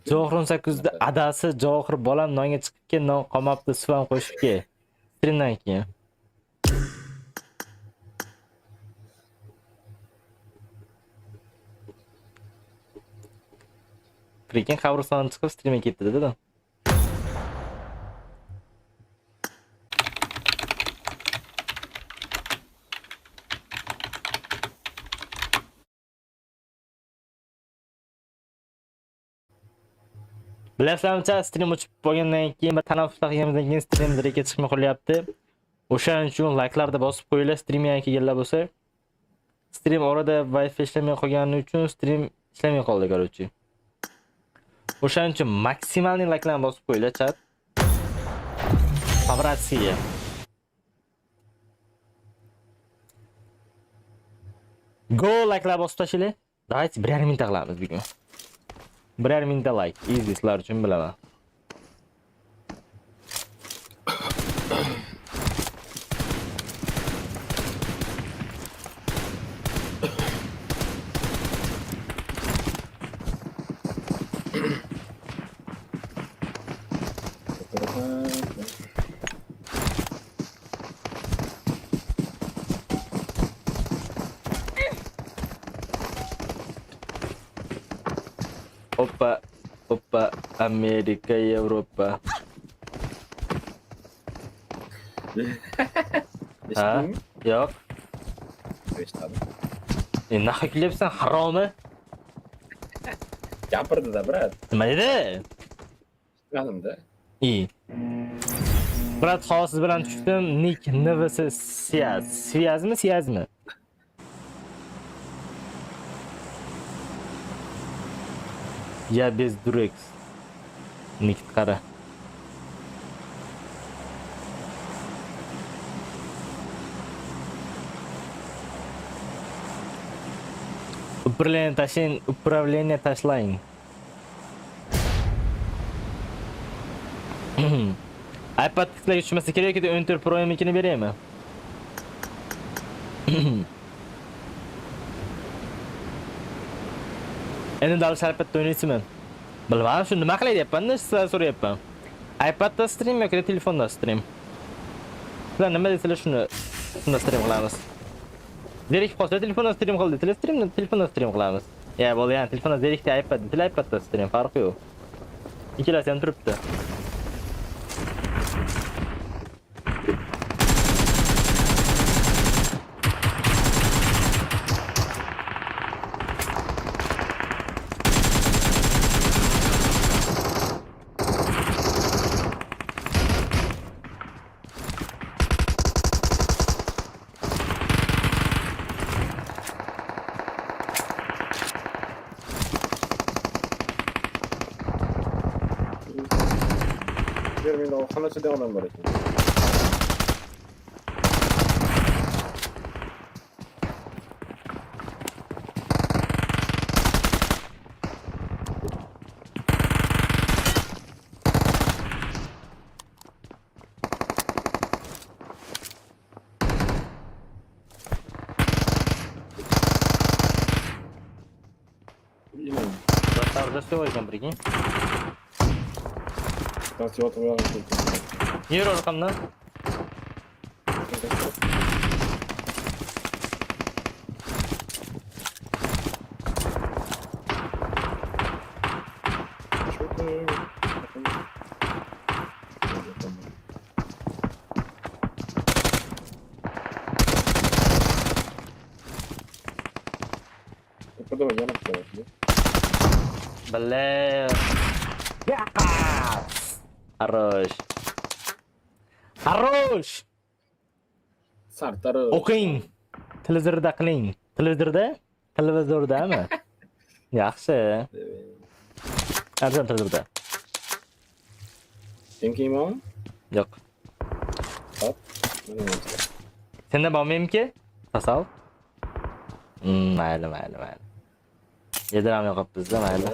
Javohir 18da adasi Javohir bolam nonga chiqib kel, non qolmabdi, suv ham qo'shib kel. Streamdan keyin. Prekin qabristondan chiqib streamga ketdi dedi. Bilasizmi, stream ochib bo'lgandan keyin va tanaffuslar qilganimizdan keyin stream direktga chiqmay qolyapti. O'shaning uchun like'larni bosib qo'yinglar, stream yangi kelganlar bo'lsa. Stream orada Wi-Fi ishlamay qolgani uchun stream ishlamay qoldi, короче. O'shaning uchun maksimalniy like'larni bosib qo'yinglar, chat. Favratsiya. Go like'lar bosib tashlaylik. Давайте 1,5 minut qilamiz bugun. 1,5 minutda like. Easy sizlar uchun bilaman. Oppa, Amerika, Yevropa. Ha? Yo'q. Naqa kulyapsan, haromi? Gapirdi-da, brat. Nima dedi? Tushunmadim-da. Brat, hozir bilan tushdim. Nick NVS Siyazmi? Ya без Durex. Nick qara. Управление tashlang. iPad qislay tushmasa kerak edi, 14 Pro mikini beraymi? Endi dal iPadda o'ynaysizmi? Bilmadim, shuni nima qilay deyapman-da, sizdan so'rayapman. iPadda stream yoki telefonda stream? Sizlar nima deysizlar, shunda stream qilamiz. Zerikib qolsa telefonda stream qildi, telefonda stream qilamiz. Ya bo'ldi, yani telefonda zerikdi, iPadda stream, farqi yo'q. Ikkalasi ham turibdi. Xonasida odam bor ekan. Застой ekan, прикинь. Nasıl yotib Yer orqamdan. Bale. Harosh. Sartarı. O'qing. Televizorda qiling. Televizordami? Yaxshi. Arzon televizorda. Sen kimmi? Yo'q. Hop. Senda bormaymi-ki? Tasal. Mayli. Yediram yo'q bizda, mayli.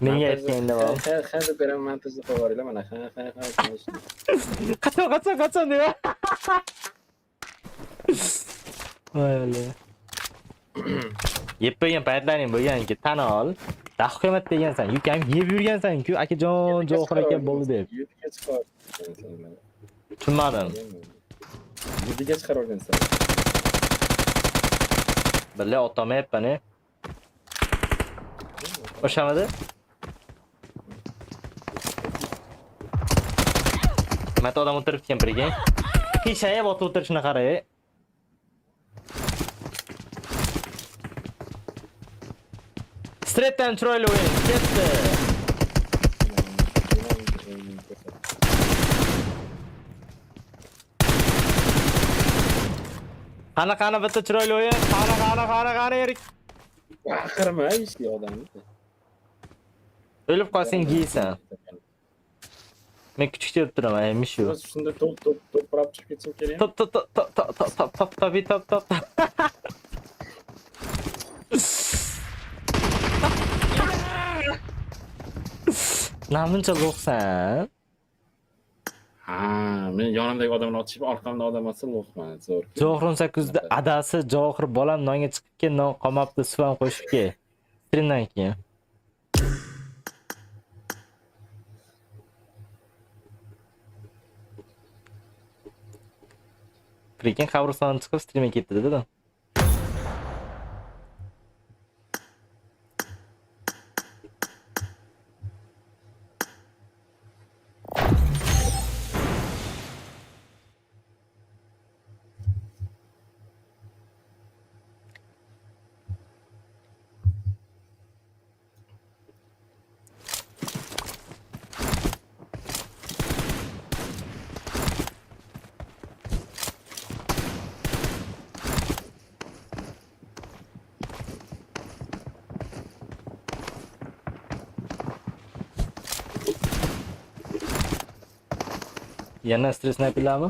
Menga aytganda bor. Ha, beraman tezda qo'yinglar mana. Qachon deb. Voy. Yeb qo'ygan paytlaring bo'lganki, tan ol. Rahmat degansan, ukam yeb yurgansan-ku, akajon, Johir aka bo'ldi deb. Yediga chiqar. Tushunmadim. Yediga chiqar o'rgansan. Billa otamayapman. O'shamidi? Mata odam o'tiribdi kampiriga. Qiyshayib otib o'tirishini qara. Straight'dan chiroyli o'yin. Ketdi. Qani bitta chiroyli o'yin. Qani erik. Baqirma ishli odamni. O'lib qolsang yeysan. Men kuchuk deb turaman, aymish yo'q. Shunda to'pirab chiqib ketsin kerak. Top. Namuncha lo'qsan? Ha, men yonimdagi odamni otishib, orqamda odam otsa lo'qman, zo'r. Johir 18da adasi Johir bolam nonga chiqib kel, non qolmabdi, suv ham qo'shib kel. Streamdan keyin. Prekin qabristondan chiqib streamga ketdi dedi-da. Yana stres snayperlarmi?